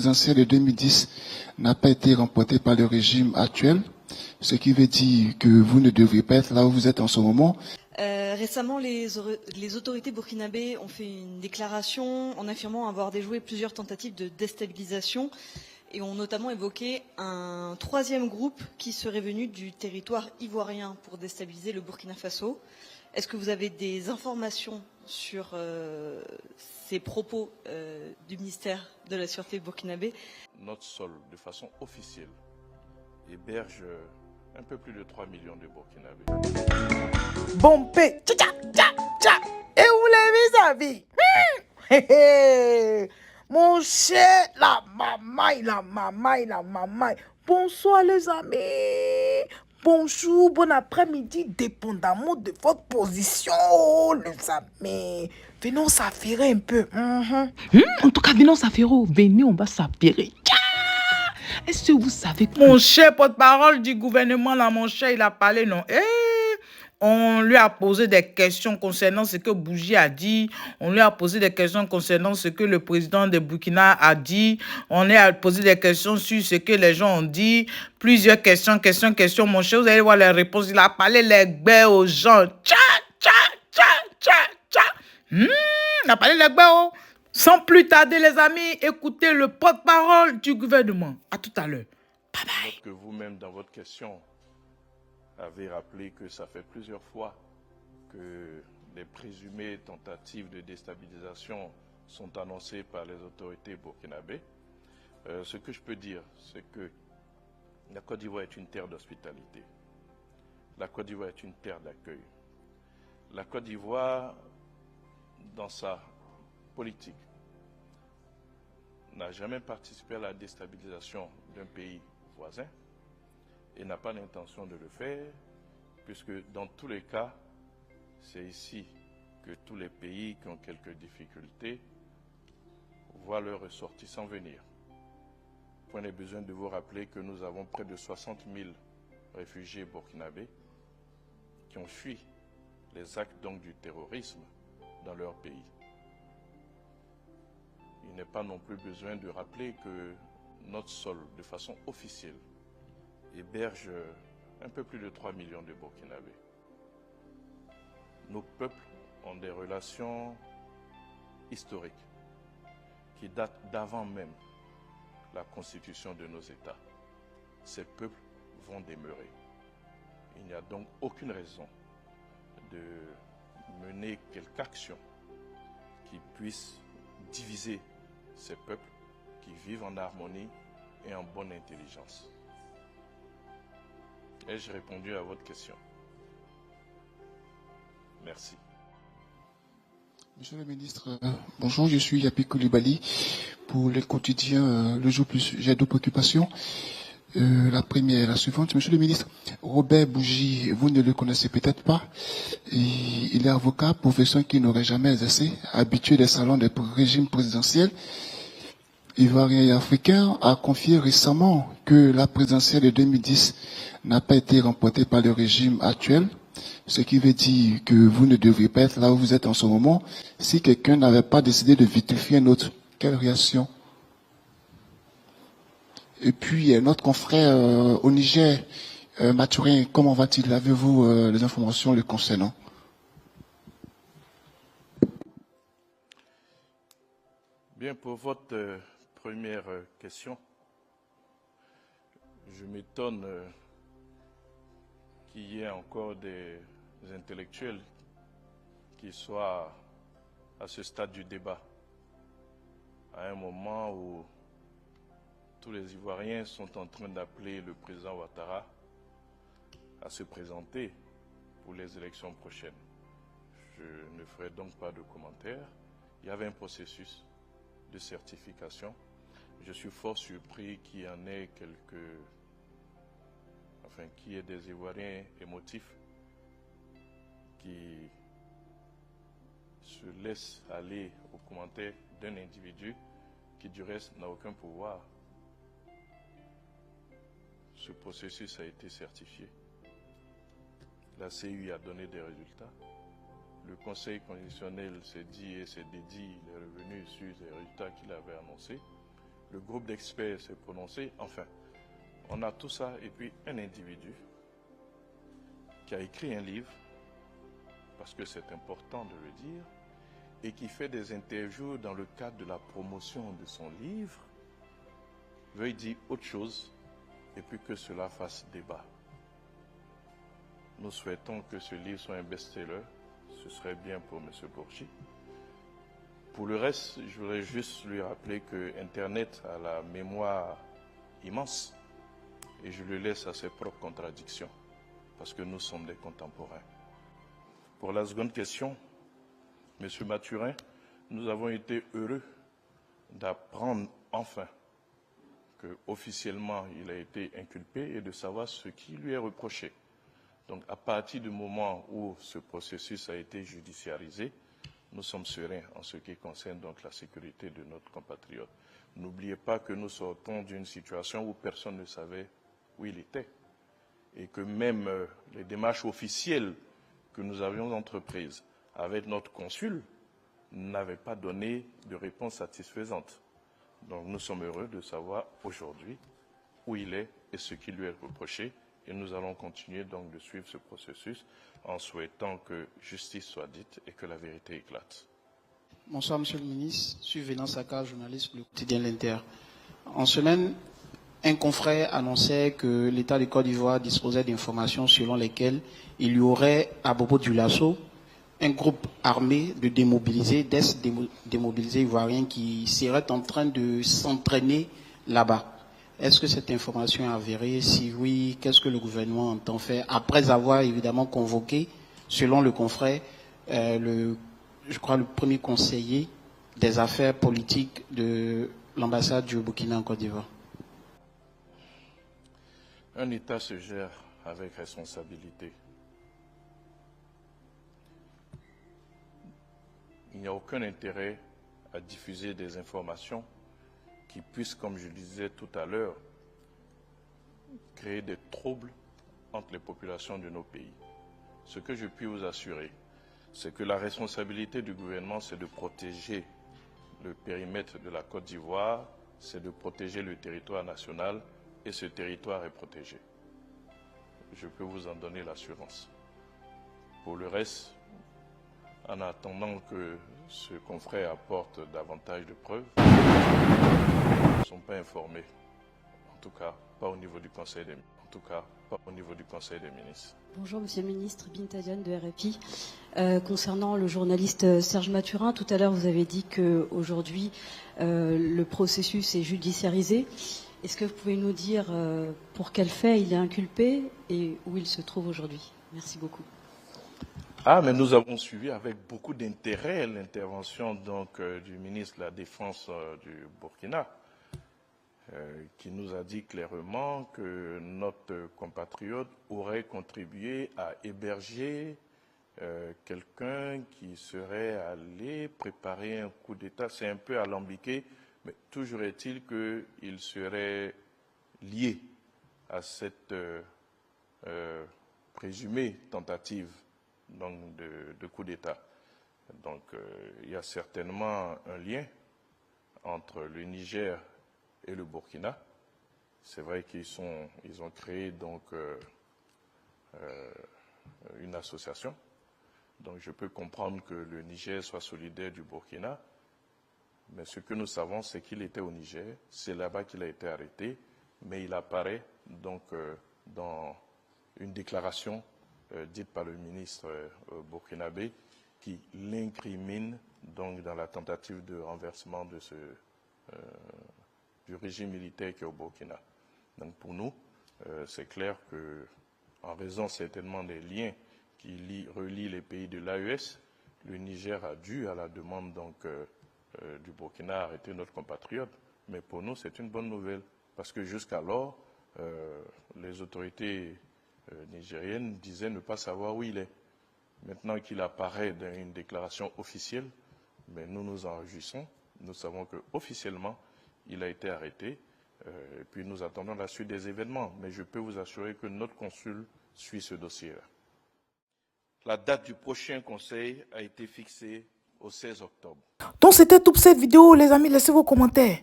présidentielle de 2010 n'a pas été remportée par le régime actuel, ce qui veut dire que vous ne devriez pas être là où vous êtes en ce moment. Récemment, les autorités burkinabées ont fait une déclaration en affirmant avoir déjoué plusieurs tentatives de déstabilisation et ont notamment évoqué un troisième groupe qui serait venu du territoire ivoirien pour déstabiliser le Burkina Faso. Est-ce que vous avez des informations sur ces propos du ministère de la Sûreté burkinabé? Notre sol, de façon officielle, héberge un peu plus de 3 millions de Burkinabés. Bompé, tcha tcha tcha. Et où les vis-à-vis? Mon cher, la mamaille. Bonsoir les amis. Bonjour, bon après-midi, dépendamment de votre position, les amis. Venons s'affairer un peu. En tout cas, venons s'affairer. Venez, on va s'affairer. Est-ce que vous savez que... Mon cher porte-parole du gouvernement, là, mon cher, il a parlé, non? On lui a posé des questions concernant ce que Bougie a dit. On lui a posé des questions concernant ce que le président de Burkina a dit. On lui a posé des questions sur ce que les gens ont dit. Plusieurs questions. Mon cher, vous allez voir les réponses. Il a parlé les gbés aux gens. Il a parlé les gbés aux... Sans plus tarder, les amis, écoutez le porte-parole du gouvernement. À tout à l'heure. Bye bye. Que vous-même, dans votre question, avez rappelé que ça fait plusieurs fois que les présumées tentatives de déstabilisation sont annoncées par les autorités burkinabées. Ce que je peux dire, c'est que la Côte d'Ivoire est une terre d'hospitalité. La Côte d'Ivoire est une terre d'accueil. La Côte d'Ivoire, dans sa politique, n'a jamais participé à la déstabilisation d'un pays voisin et n'a pas l'intention de le faire, puisque dans tous les cas, c'est ici que tous les pays qui ont quelques difficultés voient leurs ressortissants venir. Point n'est besoin de vous rappeler que nous avons près de 60 000 réfugiés burkinabés qui ont fui les actes donc du terrorisme dans leur pays. Il n'est pas non plus besoin de rappeler que notre sol, de façon officielle, héberge un peu plus de 3 millions de Burkinabés. Nos peuples ont des relations historiques qui datent d'avant même la constitution de nos États. Ces peuples vont demeurer. Il n'y a donc aucune raison de mener quelque action qui puisse diviser ces peuples qui vivent en harmonie et en bonne intelligence. Ai-je répondu à votre question? Merci. Monsieur le ministre, bonjour, je suis Yapi Koulibaly pour le quotidien Le Jour Plus. J'ai deux préoccupations. La première est la suivante. Monsieur le ministre, Robert Bougie, vous ne le connaissez peut-être pas. Il est avocat, profession qui n'aurait jamais exercé, habitué des salons des régimes présidentiels ivoiriens et africains, a confié récemment que la présidentielle de 2010 n'a pas été remportée par le régime actuel, ce qui veut dire que vous ne devriez pas être là où vous êtes en ce moment si quelqu'un n'avait pas décidé de vitrifier un autre. Quelle réaction? Et puis, notre confrère au Niger, Mathurin, comment va-t-il? Avez-vous les informations le concernant? Bien, pour votre première question, je m'étonne qu'il y ait encore des intellectuels qui soient à ce stade du débat, à un moment où tous les Ivoiriens sont en train d'appeler le président Ouattara à se présenter pour les élections prochaines. Je ne ferai donc pas de commentaires. Il y avait un processus de certification. Je suis fort surpris qu'il y en ait qu'il y ait des Ivoiriens émotifs qui se laissent aller aux commentaires d'un individu qui du reste n'a aucun pouvoir. Ce processus a été certifié. La CEI a donné des résultats. Le Conseil constitutionnel s'est dit et s'est dédié, il est revenu sur les résultats qu'il avait annoncés. le groupe d'experts s'est prononcé. Enfin, on a tout ça et puis un individu qui a écrit un livre, parce que c'est important de le dire, et qui fait des interviews dans le cadre de la promotion de son livre, veuille dire autre chose et puis que cela fasse débat. Nous souhaitons que ce livre soit un best-seller. Ce serait bien pour M. Bourgi. Pour le reste, je voudrais juste lui rappeler que Internet a la mémoire immense et je le laisse à ses propres contradictions parce que nous sommes des contemporains. Pour la seconde question, M. Mathurin, nous avons été heureux d'apprendre enfin qu'officiellement il a été inculpé et de savoir ce qui lui est reproché. Donc à partir du moment où ce processus a été judiciarisé, nous sommes sereins en ce qui concerne donc la sécurité de notre compatriote. N'oubliez pas que nous sortons d'une situation où personne ne savait où il était et que même les démarches officielles que nous avions entreprises avec notre consul n'avaient pas donné de réponse satisfaisante. Donc nous sommes heureux de savoir aujourd'hui où il est et ce qui lui est reproché. Et nous allons continuer donc de suivre ce processus en souhaitant que justice soit dite et que la vérité éclate. Bonsoir Monsieur le Ministre, je suis Vénan Saka, journaliste pour le quotidien L'Inter. En semaine, un confrère annonçait que l'État de Côte d'Ivoire disposait d'informations selon lesquelles il y aurait à Bobo Dioulasso un groupe armé de démobilisés, d'ex-démobilisés ivoiriens qui seraient en train de s'entraîner là-bas. Est-ce que cette information est avérée? Si oui, qu'est-ce que le gouvernement entend faire après avoir évidemment convoqué, selon le confrère, je crois le premier conseiller des affaires politiques de l'ambassade du Burkina en Côte d'Ivoire? Un État se gère avec responsabilité. Il n'y a aucun intérêt à diffuser des informations qui puissent, comme je le disais tout à l'heure, créer des troubles entre les populations de nos pays. Ce que je puis vous assurer, c'est que la responsabilité du gouvernement, c'est de protéger le périmètre de la Côte d'Ivoire, c'est de protéger le territoire national, et ce territoire est protégé. Je peux vous en donner l'assurance. Pour le reste, en attendant que ce confrère apporte davantage de preuves, ils ne sont pas informés. En tout cas, pas au niveau du Conseil des ministres. Bonjour Monsieur le Ministre, Binta Diane de RFI. Concernant le journaliste Serge Mathurin, tout à l'heure vous avez dit qu'aujourd'hui le processus est judiciarisé. Est-ce que vous pouvez nous dire pour quel fait il est inculpé et où il se trouve aujourd'hui? Merci beaucoup. Ah, mais nous avons suivi avec beaucoup d'intérêt l'intervention donc du ministre de la Défense du Burkina, qui nous a dit clairement que notre compatriote aurait contribué à héberger quelqu'un qui serait allé préparer un coup d'État. C'est un peu alambiqué, mais toujours est-il qu'il serait lié à cette présumée tentative donc de coup d'État. Donc il y a certainement un lien entre le Niger et le Burkina. C'est vrai qu'ils ont créé donc une association. Donc je peux comprendre que le Niger soit solidaire du Burkina, mais ce que nous savons, c'est qu'il était au Niger, c'est là-bas qu'il a été arrêté, mais il apparaît donc dans une déclaration dite par le ministre burkinabé qui l'incrimine donc dans la tentative de renversement de du régime militaire qui est au Burkina. Donc pour nous, c'est clair que, en raison certainement des liens qui relient les pays de l'AES, le Niger a dû, à la demande donc du Burkina, arrêter notre compatriote. Mais pour nous, c'est une bonne nouvelle, parce que jusqu'alors, les autorités nigériennes disaient ne pas savoir où il est. Maintenant qu'il apparaît dans une déclaration officielle, mais nous nous en réjouissons. Nous savons qu'officiellement, il a été arrêté. Et puis nous attendons la suite des événements. Mais je peux vous assurer que notre consul suit ce dossier-là. La date du prochain conseil a été fixée au 16 octobre. Donc c'était tout pour cette vidéo, les amis. Laissez vos commentaires.